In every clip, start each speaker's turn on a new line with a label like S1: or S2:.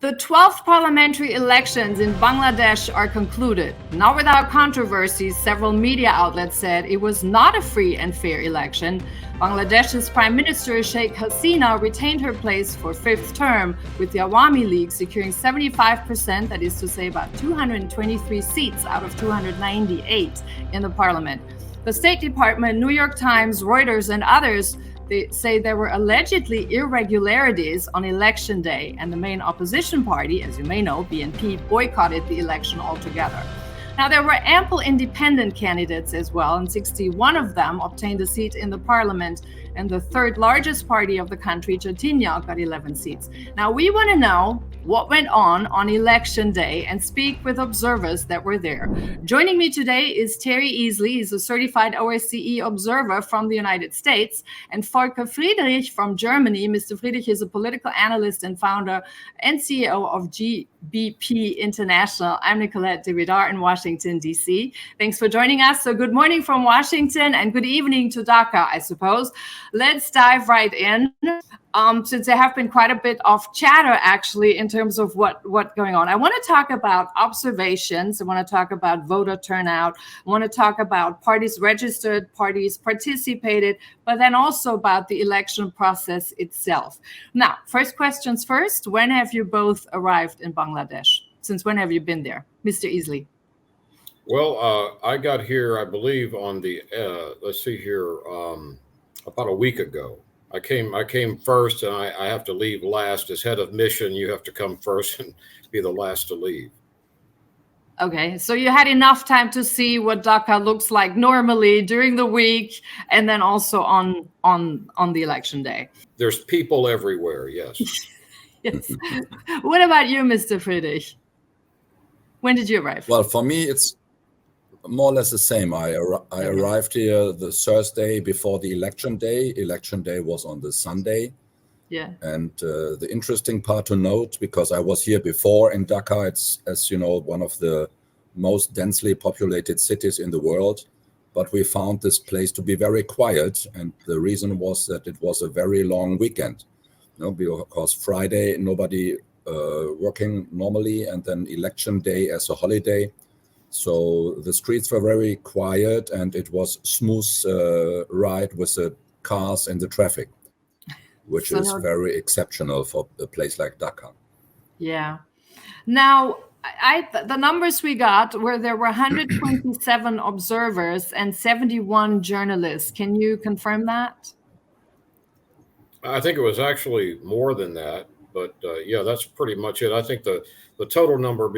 S1: The 12th parliamentary elections in Bangladesh are concluded. Not without controversy, several media outlets said it was not a free and fair election. Bangladesh's Prime Minister Sheikh Hasina retained her place for fifth term, with the Awami League securing 75%, that is to say about 223 seats out of 298 in the parliament. The State Department, New York Times, Reuters, and others they say there were allegedly irregularities on election day, and the main opposition party, as you may know, BNP, boycotted the election altogether. Now, there were ample independent candidates as well, and 61 of them obtained a seat in the parliament, and the third largest party of the country, Jatinya, got 11 seats. Now, we want to know what went on election day and speak with observers that were there. Joining me today is Terry Easley. He's a certified OSCE observer from the United States, and Volker Friedrich from Germany. Mr. Friedrich is a political analyst and founder and CEO of GBP International. I'm Nicolette de Vidar in Washington, D.C. Thanks for joining us. So good morning from Washington and good evening to Dhaka, I suppose. Let's dive right in. Since there have been quite a bit of chatter, actually, in terms of what's going on. I want to talk about observations. I want to talk about voter turnout. I want to talk about parties registered, parties participated, but then also about the election process itself. Now, first questions first. When have you both arrived in Bangladesh? Since when have you been there? Mr. Easley.
S2: Well, I got here, I believe, on the, about a week ago. I came first, and I have to leave last. As head of mission, you have to come first and be the last to leave.
S1: Okay, so you had enough time to see what Dhaka looks like normally during the week, and then also on the election day.
S2: There's people everywhere, yes.
S1: Yes. What about you, Mr. Friedrich? When did you arrive?
S3: Well, for me, it's more or less the same. I arrived here the Thursday before the election day. Election day was on the Sunday.
S1: Yeah.
S3: And the interesting part to note, because I was here before in Dhaka, it's, as you know, one of the most densely populated cities in the world. But we found this place to be very quiet. And the reason was that it was a very long weekend. Because Friday, nobody working normally, and then election day as a holiday. So the streets were very quiet, and it was smooth ride with the cars and the traffic, which is very exceptional for a place like Dhaka.
S1: Yeah. Now, the numbers we got were there were 127 observers and 71 journalists. Can you confirm that?
S2: I think it was actually more than that, but yeah, that's pretty much it. I think the total number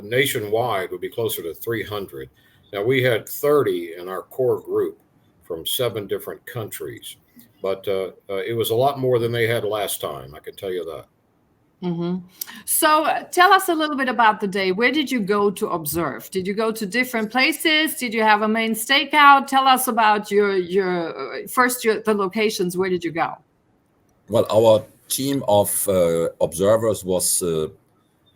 S2: nationwide would be closer to 300. Now, we had 30 in our core group from 7 different countries, but it was a lot more than they had last time, I can tell you that.
S1: Mm-hmm. So tell us a little bit about the day. Where did you go to observe? Did you go to different places? Did you have a main stakeout? Tell us about the locations. Where did you go?
S3: Well, our team of observers was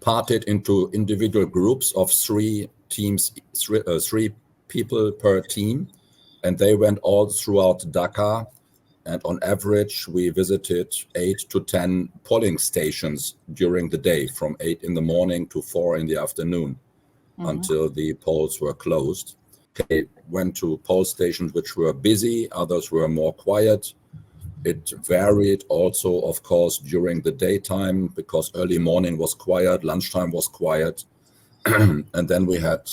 S3: parted into individual groups of 3 teams, 3 people per team, and they went all throughout Dhaka. And on average, we visited 8 to 10 polling stations during the day, from 8 in the morning to 4 in the afternoon, until the polls were closed. They went to poll stations which were busy, others were more quiet. It varied also, of course, during the daytime, because early morning was quiet, lunchtime was quiet. And then we had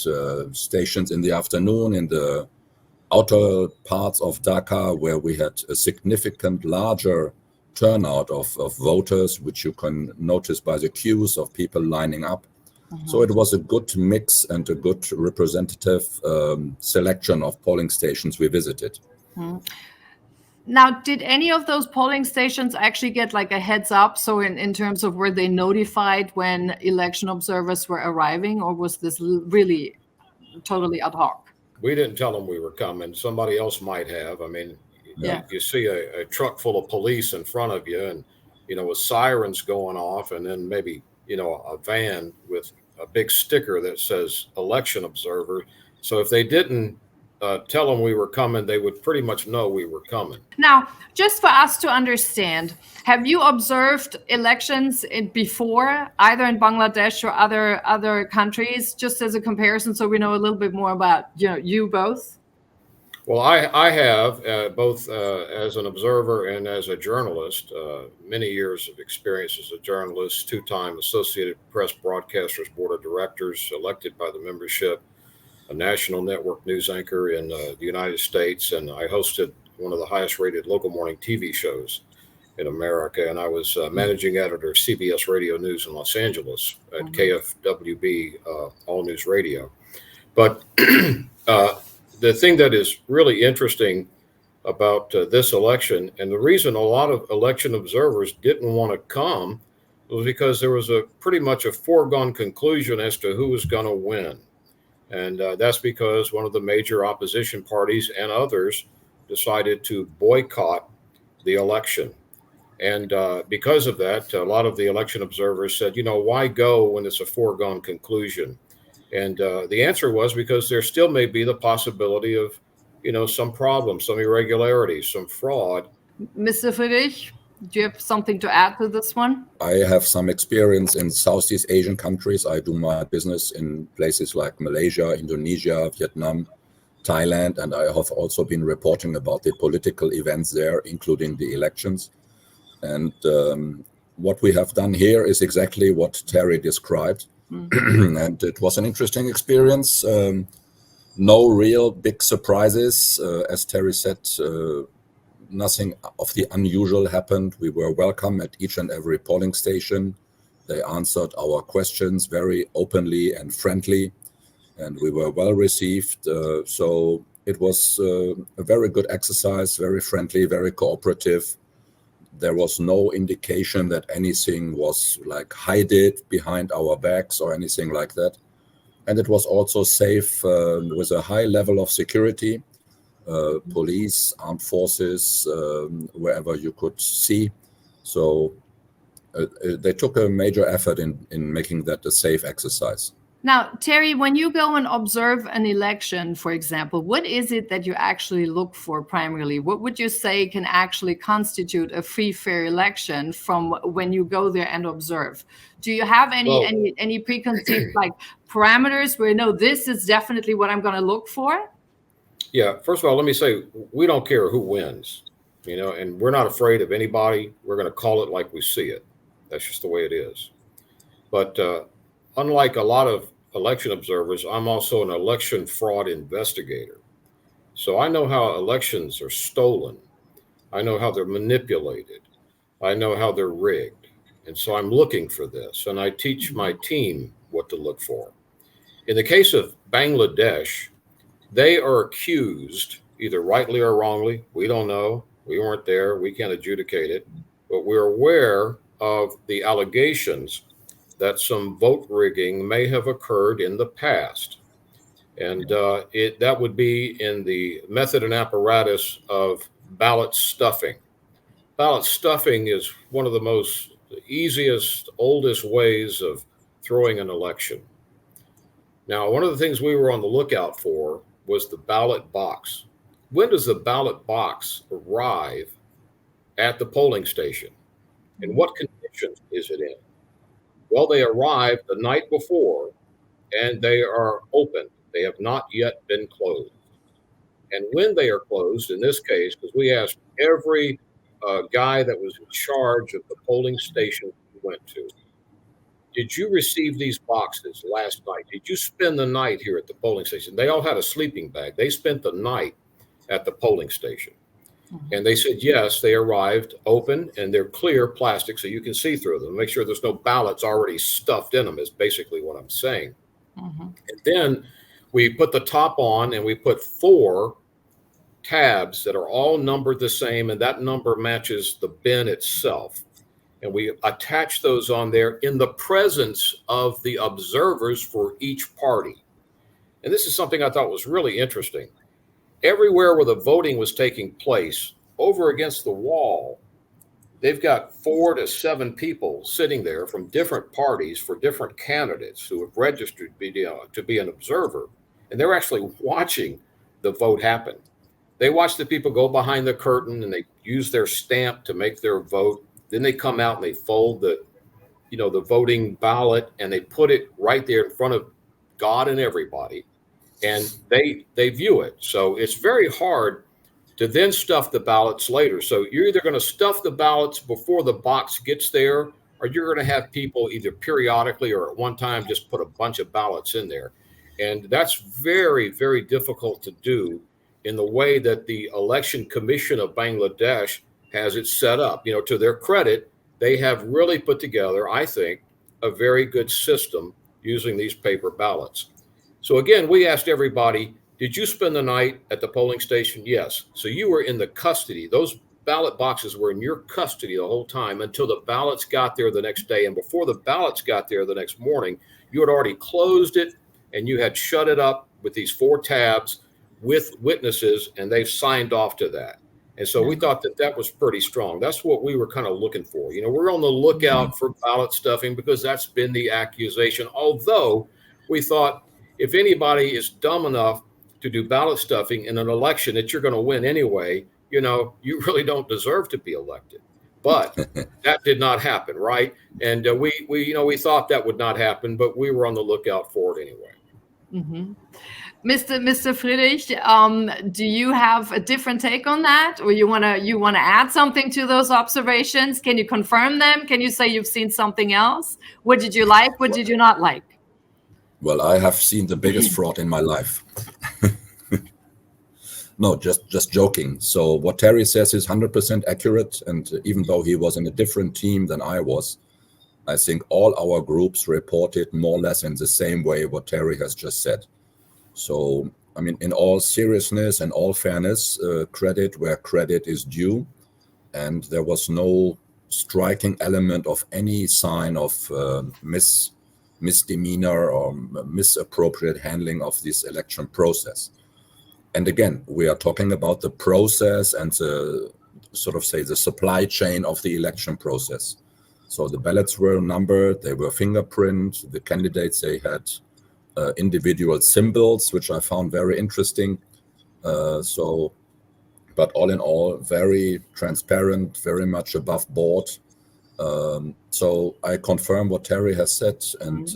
S3: stations in the afternoon in the outer parts of Dhaka, where we had a significant larger turnout of voters, which you can notice by the queues of people lining up. So it was a good mix and a good representative selection of polling stations we visited.
S1: Now, did any of those polling stations actually get like a heads up? So in terms of, were they notified when election observers were arriving, or was this really totally ad hoc?
S2: We didn't tell them we were coming. Somebody else might have. I mean, you see a truck full of police in front of you, and, with sirens going off, and then maybe, a van with a big sticker that says election observer. So if they didn't tell them we were coming, they would pretty much know we were coming.
S1: Now, just for us to understand, have you observed elections before, either in Bangladesh or other countries, just as a comparison, so we know a little bit more about you both?
S2: Well, I have both as an observer and as a journalist, many years of experience as a journalist, two-time Associated Press Broadcasters Board of Directors, elected by the membership, a national network news anchor in the United States, and I hosted one of the highest-rated local morning TV shows in America, and I was managing editor of CBS Radio News in Los Angeles at KFWB All News Radio. But the thing that is really interesting about this election, and the reason a lot of election observers didn't want to come, was because there was pretty much a foregone conclusion as to who was going to win. And that's because one of the major opposition parties and others decided to boycott the election. And because of that, a lot of the election observers said, why go when it's a foregone conclusion? And the answer was because there still may be the possibility of, some problems, some irregularities, some fraud.
S1: Mr. Friedrich, do you have something to add to this one?
S3: I have some experience in Southeast Asian countries. I do my business in places like Malaysia, Indonesia, Vietnam, Thailand, and I have also been reporting about the political events there, including the elections. And what we have done here is exactly what Terry described. And it was an interesting experience. No real big surprises. As Terry said, nothing of the unusual happened. We were welcome at each and every polling station. They answered our questions very openly and friendly, and we were well received. So it was a very good exercise, very friendly, very cooperative. There was no indication that anything was like hidden behind our backs or anything like that. And it was also safe with a high level of security, police, armed forces, wherever you could see. So they took a major effort in making that a safe exercise.
S1: Now, Terry, when you go and observe an election, for example, what is it that you actually look for primarily? What would you say can actually constitute a free, fair election from when you go there and observe? Do you have any preconceived parameters where this is definitely what I'm going to look for?
S2: Yeah, first of all, let me say we don't care who wins, and we're not afraid of anybody. We're going to call it like we see it. That's just the way it is. But unlike a lot of election observers, I'm also an election fraud investigator. So I know how elections are stolen. I know how they're manipulated. I know how they're rigged. And so I'm looking for this, and I teach my team what to look for. In the case of Bangladesh, they are accused, either rightly or wrongly. We don't know. We weren't there. We can't adjudicate it. But we're aware of the allegations that some vote rigging may have occurred in the past. And that would be in the method and apparatus of ballot stuffing. Ballot stuffing is one of the easiest, oldest ways of throwing an election. Now, one of the things we were on the lookout for was the ballot box. When does the ballot box arrive at the polling station? And what conditions is it in? Well, they arrived the night before, and they are open. They have not yet been closed. And when they are closed, in this case, because we asked every guy that was in charge of the polling station we went to, did you receive these boxes last night? Did you spend the night here at the polling station? They all had a sleeping bag. They spent the night at the polling station. And they said, yes, they arrived open, and they're clear plastic so you can see through them. Make sure there's no ballots already stuffed in them is basically what I'm saying. And then we put the top on, and we put 4 tabs that are all numbered the same, and that number matches the bin itself. And we attach those on there in the presence of the observers for each party. And this is something I thought was really interesting. Everywhere where the voting was taking place, over against the wall, they've got 4 to 7 people sitting there from different parties for different candidates who have registered to be an observer. And they're actually watching the vote happen. They watch the people go behind the curtain and they use their stamp to make their vote. Then they come out and they fold the voting ballot and they put it right there in front of God and everybody, and they view it. So it's very hard to then stuff the ballots later. So you're either going to stuff the ballots before the box gets there, or you're going to have people either periodically or at one time just put a bunch of ballots in there. And that's very, very difficult to do in the way that the Election Commission of Bangladesh has it set up. To their credit, they have really put together, I think, a very good system using these paper ballots. So again, we asked everybody, did you spend the night at the polling station? Yes. So you were in the custody. Those ballot boxes were in your custody the whole time until the ballots got there the next day. And before the ballots got there the next morning, you had already closed it and you had shut it up with these 4 tabs with witnesses, and they've signed off to that. And so we thought that was pretty strong. That's what we were kind of looking for. We're on the lookout for ballot stuffing because that's been the accusation. Although we thought if anybody is dumb enough to do ballot stuffing in an election that you're going to win anyway, you really don't deserve to be elected. But that did not happen, right? And we thought that would not happen, but we were on the lookout for it anyway.
S1: Mm-hmm. Mr. Friedrich, do you have a different take on that, or you wanna add something to those observations? Can you confirm them? Can you say you've seen something else? What did you like? What did you not like?
S3: Well, I have seen the biggest fraud in my life. No, just joking. So what Terry says is 100% accurate, and even though he was in a different team than I was, I think all our groups reported more or less in the same way what Terry has just said. So, I mean, in all seriousness and all fairness, credit where credit is due. And there was no striking element of any sign of misdemeanor or misappropriate handling of this election process. And again, we are talking about the process and the the supply chain of the election process. So the ballots were numbered, they were fingerprinted, the candidates, they had individual symbols, which I found very interesting. But all in all, very transparent, very much above board. So I confirm what Terry has said, and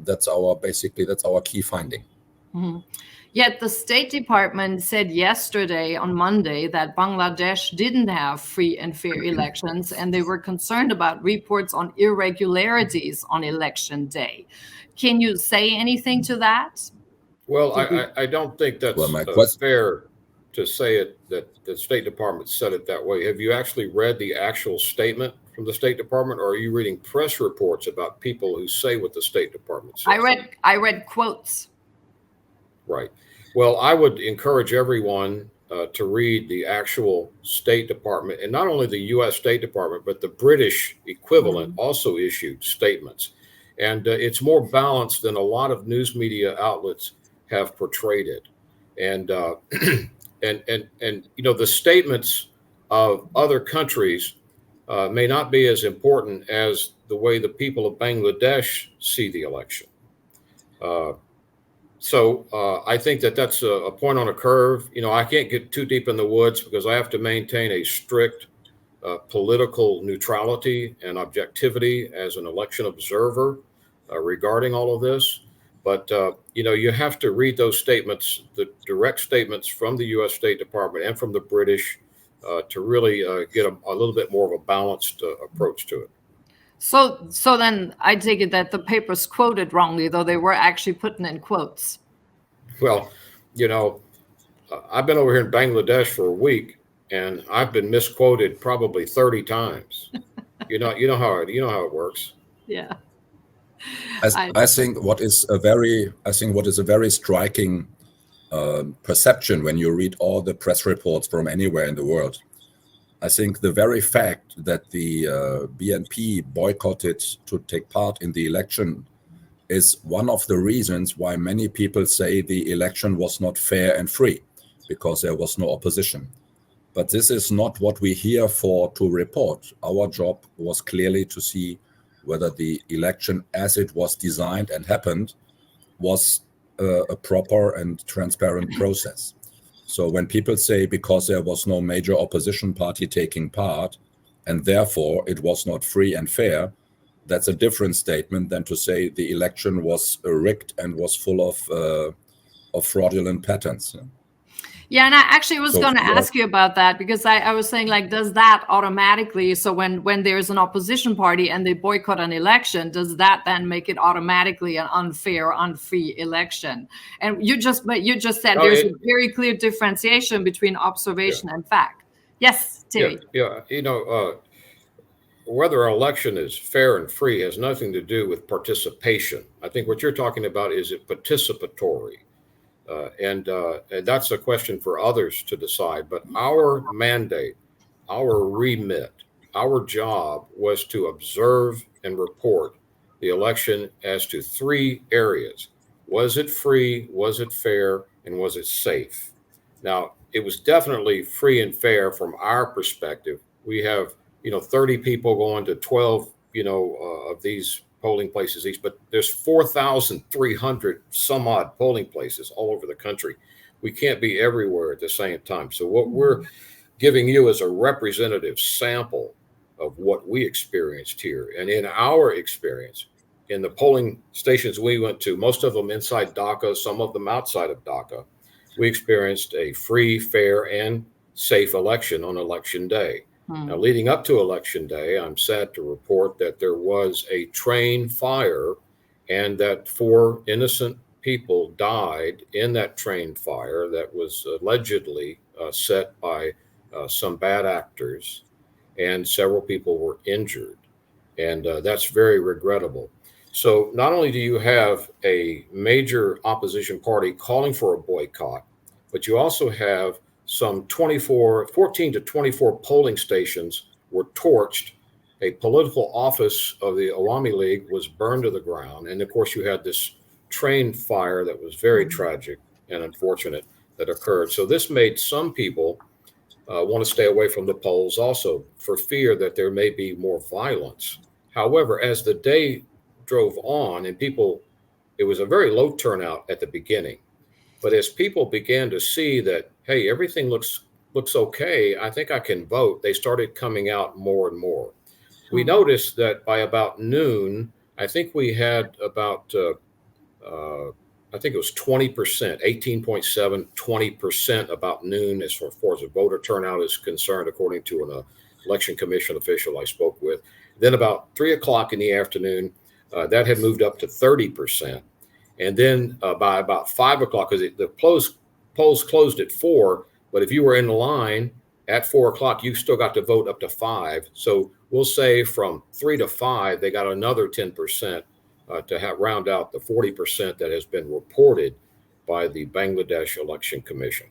S3: that's our key finding.
S1: Mm-hmm. Yet the State Department said yesterday on Monday that Bangladesh didn't have free and fair elections, and they were concerned about reports on irregularities on election day. Can you say anything to that?
S2: Well, I don't think that's fair to say it that the State Department said it that way. Have you actually read the actual statement from the State Department, or are you reading press reports about people who say what the State Department says?
S1: I read quotes.
S2: Right. Well, I would encourage everyone to read the actual State Department, and not only the U.S. State Department, but the British equivalent also issued statements. And it's more balanced than a lot of news media outlets have portrayed it. And the statements of other countries may not be as important as the way the people of Bangladesh see the election. So I think that's a point on a curve. I can't get too deep in the woods because I have to maintain a strict political neutrality and objectivity as an election observer regarding all of this. But, you have to read those statements, the direct statements from the U.S. State Department and from the British to really get a little bit more of a balanced approach to it.
S1: So then I take it that the papers quoted wrongly, though they were actually putting in quotes.
S2: Well, I've been over here in Bangladesh for a week, and I've been misquoted probably 30 times. You know how it works.
S1: Yeah.
S3: I think what is a very striking perception when you read all the press reports from anywhere in the world. I think the very fact that the BNP boycotted to take part in the election is one of the reasons why many people say the election was not fair and free, because there was no opposition. But this is not what we're here for to report. Our job was clearly to see whether the election as it was designed and happened was a proper and transparent process. So when people say because there was no major opposition party taking part, and therefore it was not free and fair, that's a different statement than to say the election was rigged and was full of fraudulent patterns.
S1: Yeah, and I actually was
S3: So
S1: going to
S3: what-
S1: ask you about that, because I was saying, like, does that automatically, so when there's an opposition party and they boycott an election, does that then make it automatically an unfair, unfree election? And you just said
S2: No,
S1: there's a very clear differentiation between observation and fact. Yes, Terry.
S2: Yeah. You know, whether an election is fair and free has nothing to do with participation. I think what you're talking about is it participatory. And that's a question for others to decide. But our mandate, our remit, our job was to observe and report the election as to three areas. Was it free? Was it fair? And was it safe? Now, it was definitely free and fair from our perspective. We have, 30 people going to 12, of these polling places each, but there's 4,300 some odd polling places all over the country. We can't be everywhere at the same time. So what we're giving you is a representative sample of what we experienced here. And in our experience, in the polling stations we went to, most of them inside Dhaka, some of them outside of Dhaka, we experienced a free, fair, and safe election on election day. Now, leading up to Election Day, I'm sad to report that there was a train fire and that 4 innocent people died in that train fire that was allegedly set by some bad actors, and several people were injured. And that's very regrettable. So not only do you have a major opposition party calling for a boycott, but you also have some 14 to 24 polling stations were torched. A political office of the Awami League was burned to the ground. And of course, you had this train fire that was very tragic and unfortunate that occurred. So this made some people want to stay away from the polls also for fear that there may be more violence. However, as the day drove on and it was a very low turnout at the beginning. But as people began to see that, hey, everything looks okay, I think I can vote, they started coming out more and more. We noticed that by about noon, I think we had about, I think it was 20%, 18.7, 20% about noon as far as the voter turnout is concerned, according to an election commission official I spoke with. Then about 3 o'clock in the afternoon, that had moved up to 30%. And then by about 5 o'clock, because the polls closed at 4, but if you were in the line at 4 o'clock, you still got to vote up to 5. So we'll say from 3 to 5, they got another 10% to round out the 40% that has been reported by the Bangladesh Election Commission.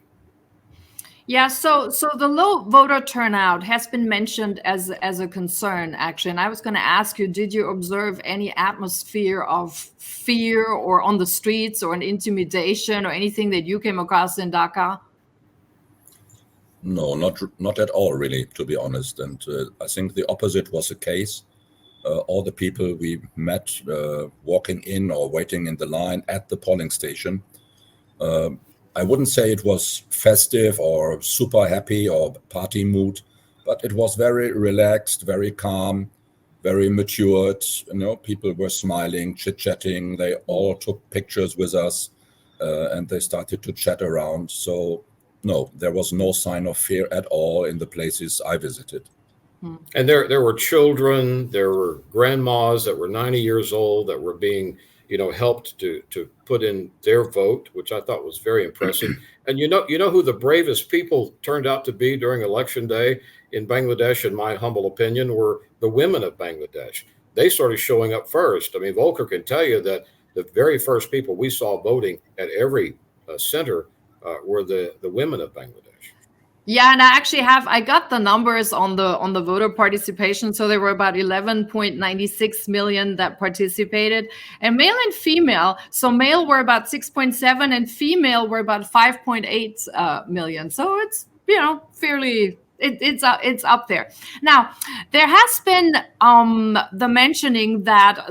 S1: Yeah, so the low voter turnout has been mentioned as a concern, actually. And I was going to ask you, did you observe any atmosphere of fear or on the streets or an intimidation or anything that you came across in Dhaka?
S3: No, not at all, really, to be honest. And I think the opposite was the case. All the people we met walking in or waiting in the line at the polling station, I wouldn't say it was festive or super happy or party mood, but it was very relaxed, very calm, very matured. People were smiling, chit-chatting. They all took pictures with us, and they started to chat around. So, no, there was no sign of fear at all in the places I visited.
S2: And there were children, there were grandmas that were 90 years old that were being helped to put in their vote, which I thought was very impressive. And you know who the bravest people turned out to be during Election Day in Bangladesh, in my humble opinion, were the women of Bangladesh. They started showing up first. I mean, Volker can tell you that the very first people we saw voting at every center were the women of Bangladesh.
S1: Yeah, and I got the numbers on the voter participation. So there were about 11.96 million that participated, and male and female. So male were about 6.7 and female were about 5.8 million. So it's, fairly it's up there. Now, there has been the mentioning that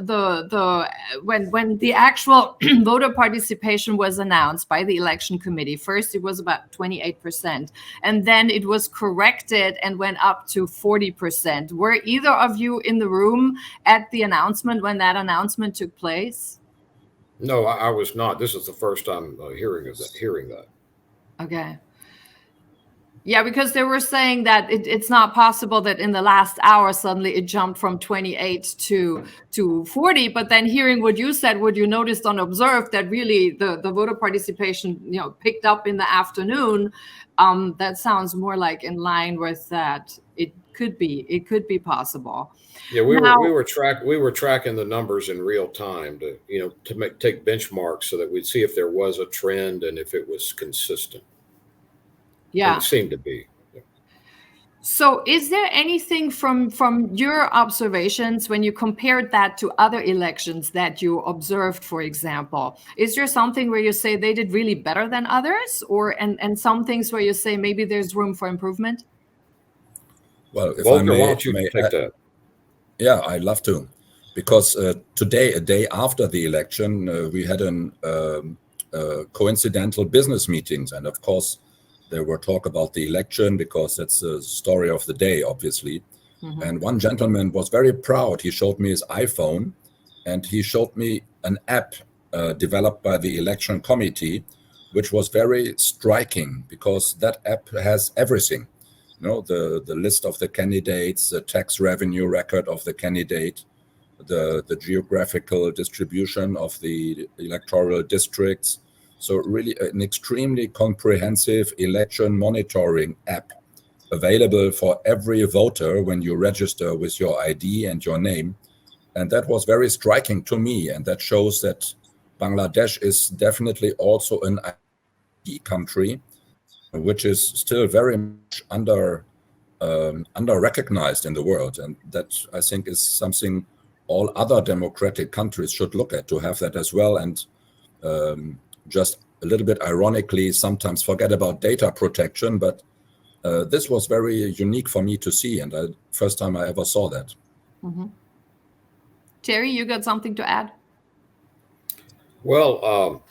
S1: when the actual voter participation was announced by the election committee, first it was about 28%, and then it was corrected and went up to 40%. Were either of you in the room at the announcement when that announcement took place?
S2: No, I was not. This is the first time hearing that.
S1: Okay. Yeah, because they were saying that it's not possible that in the last hour suddenly it jumped from 28 to 40. But then hearing what you said, what you noticed and observed, that really the voter participation, picked up in the afternoon. That sounds more like in line with that. It could be possible.
S2: Yeah, we were tracking the numbers in real time to take benchmarks so that we'd see if there was a trend and if it was consistent.
S1: Yeah.
S2: And it seemed to be.
S1: So is there anything from your observations when you compared that to other elections that you observed, for example? Is there something where you say they did really better than others, and some things where you say maybe there's room for improvement?
S3: Well, if
S2: Volker,
S3: I
S2: why don't you
S3: may
S2: take that?
S3: Yeah, I'd love to. Because today, a day after the election, we had an coincidental business meetings. And of course, there were talk about the election because that's the story of the day, obviously.
S1: Mm-hmm.
S3: And one gentleman was very proud. He showed me his iPhone and he showed me an app developed by the election committee, which was very striking because that app has everything. The list of the candidates, the tax revenue record of the candidate, the geographical distribution of the electoral districts. So really an extremely comprehensive election monitoring app available for every voter when you register with your ID and your name. And that was very striking to me. And that shows that Bangladesh is definitely also an IT country, which is still very much under recognized in the world. And that, I think, is something all other democratic countries should look at, to have that as well. And just a little bit ironically, sometimes forget about data protection, but this was very unique for me to see, and first time I ever saw that.
S1: Mm-hmm. Terry, you got something to add?
S2: Well,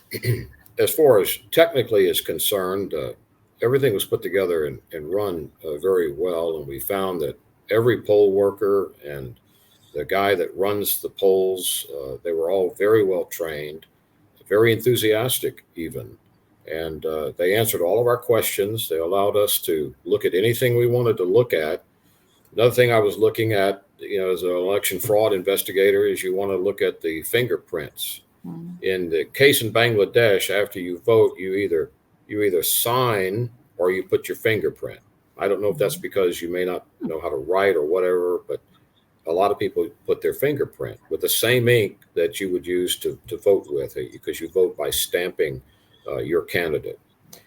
S2: as far as technically is concerned, everything was put together and run very well, and we found that every poll worker and the guy that runs the polls, they were all very well trained, very enthusiastic even. And they answered all of our questions. They allowed us to look at anything we wanted to look at. Another thing I was looking at, as an election fraud investigator, is you want to look at the fingerprints. Mm-hmm. In the case in Bangladesh, after you vote, you either sign or you put your fingerprint. I don't know if that's because you may not know how to write or whatever, but a lot of people put their fingerprint with the same ink that you would use to vote with, because you vote by stamping your candidate.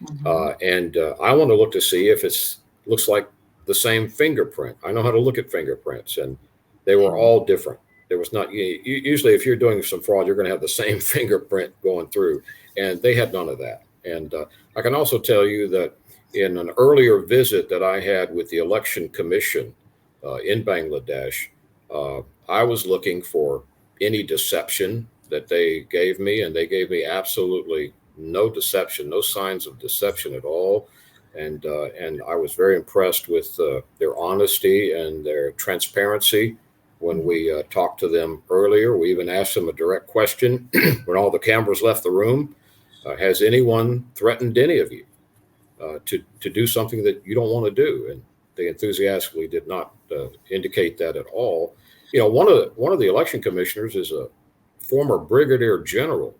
S2: Mm-hmm. And I want to look to see if it looks like the same fingerprint. I know how to look at fingerprints, and they were all different. There was not, usually if you're doing some fraud, you're going to have the same fingerprint going through, and they had none of that. And I can also tell you that in an earlier visit that I had with the Election Commission in Bangladesh, I was looking for any deception that they gave me, and they gave me absolutely no deception, no signs of deception at all. And I was very impressed with their honesty and their transparency when we talked to them earlier. We even asked them a direct question when all the cameras left the room. Has anyone threatened any of you to do something that you don't want to do? And they enthusiastically did not indicate that at all. One of the election commissioners is a former brigadier general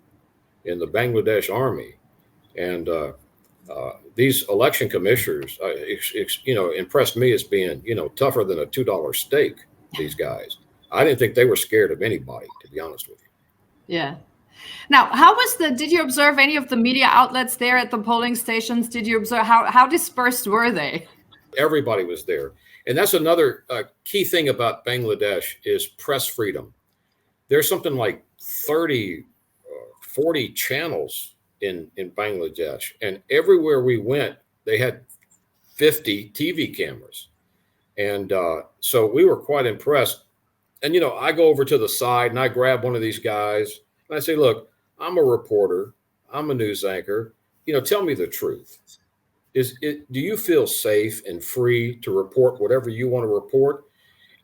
S2: in the Bangladesh Army, and these election commissioners, impressed me as being, tougher than a $2 steak. These guys, I didn't think they were scared of anybody, to be honest with you.
S1: Yeah. Now, did you observe any of the media outlets there at the polling stations? Did you observe how dispersed were they?
S2: Everybody was there. And that's another key thing about Bangladesh is press freedom. There's something like 30, 40 channels in Bangladesh. And everywhere we went, they had 50 TV cameras. And so we were quite impressed. And, I go over to the side and I grab one of these guys and I say, look, I'm a reporter. I'm a news anchor. Tell me the truth. Do you feel safe and free to report whatever you want to report?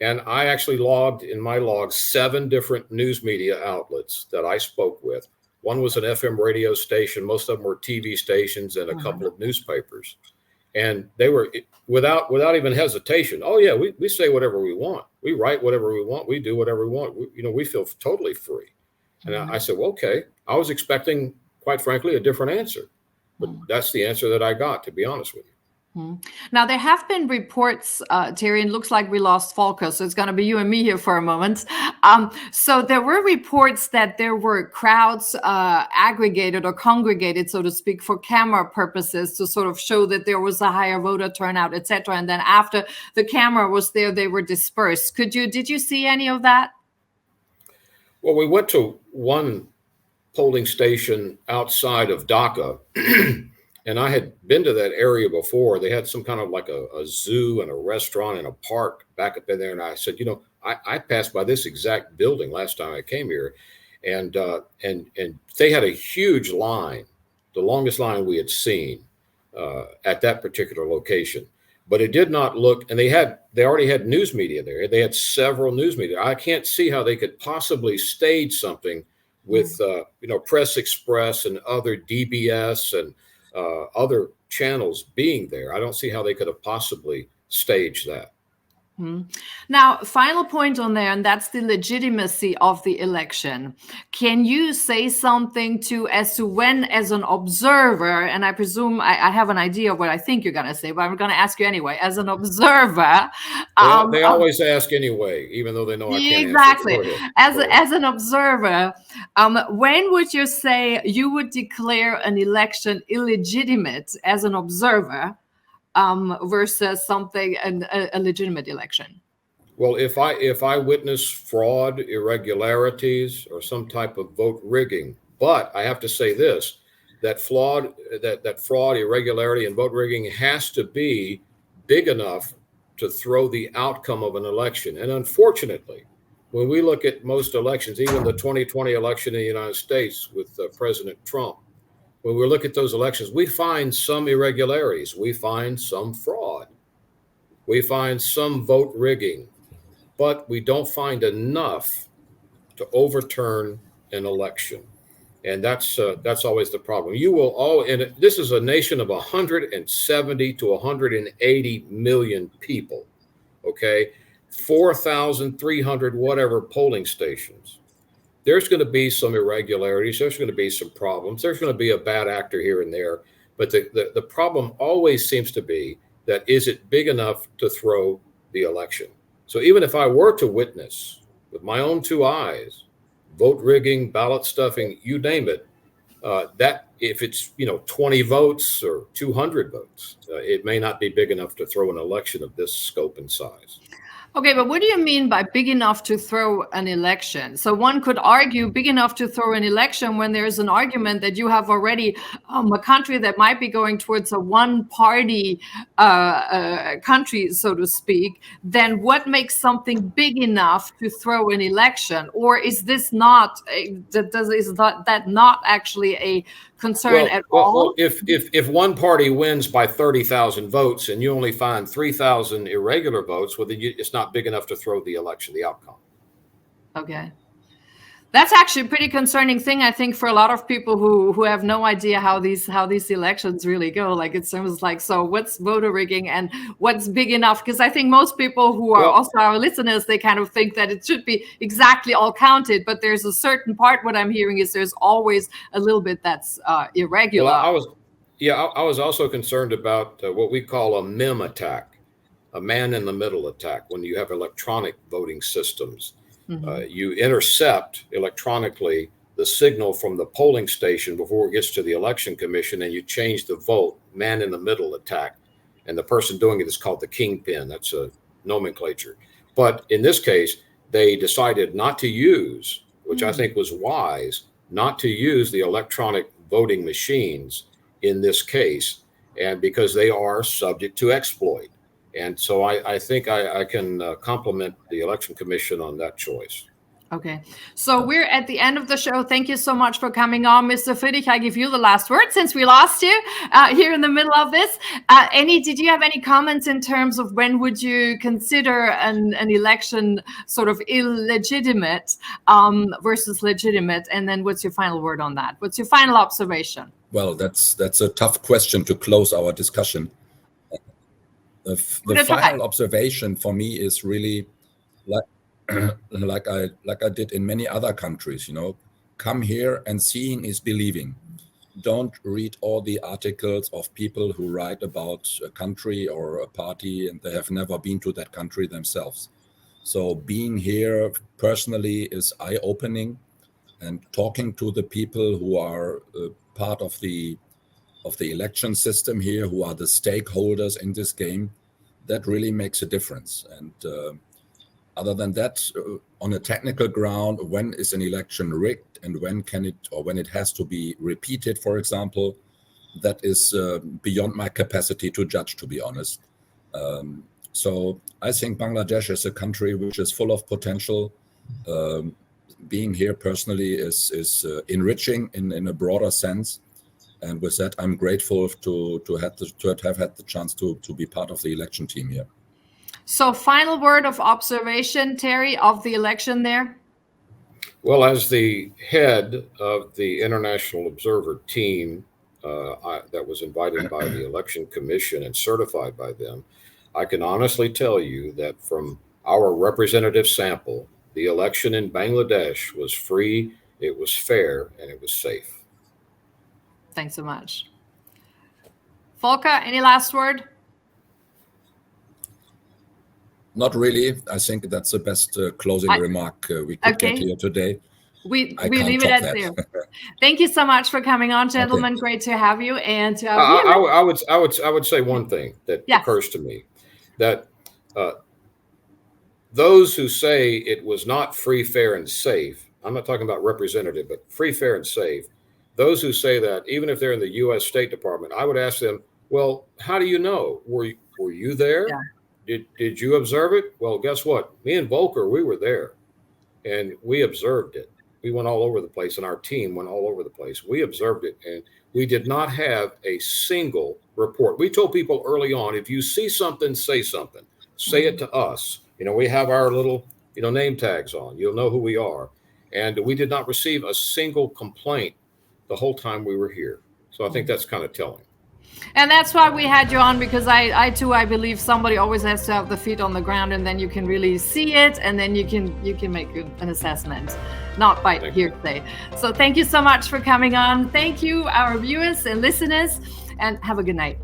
S2: And I actually logged in my log 7 different news media outlets that I spoke with. One was an FM radio station. Most of them were TV stations and a couple of newspapers. And they were without even hesitation. Oh yeah, we say whatever we want. We write whatever we want. We do whatever we want. We feel totally free. And I said, well, okay. I was expecting, quite frankly, a different answer, but that's the answer that I got, to be honest with you.
S1: Now, there have been reports, Terry, and it looks like we lost Volker, so it's going to be you and me here for a moment. So there were reports that there were crowds aggregated or congregated, so to speak, for camera purposes to sort of show that there was a higher voter turnout, etc. And then after the camera was there, they were dispersed. Did you see any of that?
S2: Well, we went to one polling station outside of Dhaka. And I had been to that area before. They had some kind of like a zoo and a restaurant and a park back up in there. And I said, I passed by this exact building last time I came here, and they had a huge line, the longest line we had seen at that particular location. But it did not look, and they already had news media there. They had several news media. I can't see how they could possibly stage something with Press Express and other DBS and other channels being there. I don't see how they could have possibly staged that.
S1: Now, final point on there, and that's the legitimacy of the election. Can you say something as to when, as an observer, and I presume I have an idea of what I think you're going to say, but I'm going to ask you anyway, as an observer.
S2: They always ask anyway, even though they know I can't
S1: exactly.
S2: answer.
S1: As an observer, when would you say you would declare an election illegitimate as an observer? Versus a legitimate election?
S2: Well, if I witness fraud, irregularities, or some type of vote rigging, but I have to say this, that fraud, irregularity, and vote rigging has to be big enough to throw the outcome of an election. And unfortunately, when we look at most elections, even the 2020 election in the United States with President Trump, when we look at those elections, we find some irregularities. We find some fraud. We find some vote rigging, but we don't find enough to overturn an election. And that's always the problem. And this is a nation of 170 to 180 million people, okay? 4,300 whatever polling stations. There's going to be some irregularities. There's going to be some problems. There's going to be a bad actor here and there. But the problem always seems to be that, is it big enough to throw the election? So even if I were to witness with my own 2 eyes, vote rigging, ballot stuffing, you name it, that if it's 20 votes or 200 votes, it may not be big enough to throw an election of this scope and size.
S1: Okay, but what do you mean by big enough to throw an election? So one could argue big enough to throw an election when there's an argument that you have already a country that might be going towards a one-party country, so to speak. Then what makes something big enough to throw an election? Or is this not that not actually a concern at all?
S2: Well, if one party wins by 30,000 votes and you only find 3,000 irregular votes, well, then it's not big enough to throw the election, the outcome.
S1: Okay. That's actually a pretty concerning thing, I think, for a lot of people who have no idea how these elections really go. Like, it seems like, so what's voter rigging and what's big enough? Because I think most people who are also our listeners, they kind of think that it should be exactly all counted. But there's a certain part, what I'm hearing is there's always a little bit that's irregular.
S2: Well, I was also concerned about what we call a MIM attack, a man-in-the-middle attack, when you have electronic voting systems. You intercept electronically the signal from the polling station before it gets to the election commission, and you change the vote, man-in-the-middle attack. And the person doing it is called the kingpin. That's a nomenclature. But in this case, they decided not to use, which I think was wise, not to use the electronic voting machines in this case. and because they are subject to exploit. And so I think I can compliment the Election Commission on that choice.
S1: Okay, so we're at the end of the show. Thank you so much for coming on, Mr. Friedrich. I give you the last word since we lost you here in the middle of this. Did you have any comments in terms of when would you consider an election sort of illegitimate versus legitimate? And then what's your final word on that? What's your final observation?
S3: Well, that's a tough question to close our discussion. The final observation for me is really like I did in many other countries, come here and seeing is believing. Don't read all the articles of people who write about a country or a party and they have never been to that country themselves. So being here personally is eye-opening, and talking to the people who are part of the election system here, who are the stakeholders in this game, that really makes a difference. And other than that, on a technical ground, when is an election rigged and when it has to be repeated, for example, that is beyond my capacity to judge, to be honest. So I think Bangladesh is a country which is full of potential. Being here personally is enriching in a broader sense. And with that, I'm grateful to have had the chance to be part of the election team here.
S1: So final word of observation, Terry, of the election there?
S2: Well, as the head of the International Observer team that was invited by the Election Commission and certified by them, I can honestly tell you that from our representative sample, the election in Bangladesh was free, it was fair, and it was safe.
S1: Thanks so much. Volker, any last word?
S3: Not really. I think that's the best closing remark we could get here today.
S1: We leave it at there. Thank you so much for coming on, gentlemen. Okay. Great to have you. And to
S2: I would say one thing that occurs to me, that those who say it was not free, fair, and safe, I'm not talking about representative, but free, fair, and safe, those who say that, even if they're in the U.S. State Department, I would ask them, well, how do you know? Were you there? Yeah. Did you observe it? Well, guess what? Me and Volker, we were there, and we observed it. We went all over the place, and our team went all over the place. We observed it, and we did not have a single report. We told people early on, if you see something, say something. Say it to us. We have our little, name tags on. You'll know who we are. And we did not receive a single complaint the whole time we were here. So I think that's kind of telling.
S1: And that's why we had you on, because I believe somebody always has to have the feet on the ground, and then you can really see it, and then you can make an assessment, not by hearsay. So thank you so much for coming on. Thank you, our viewers and listeners, and have a good night.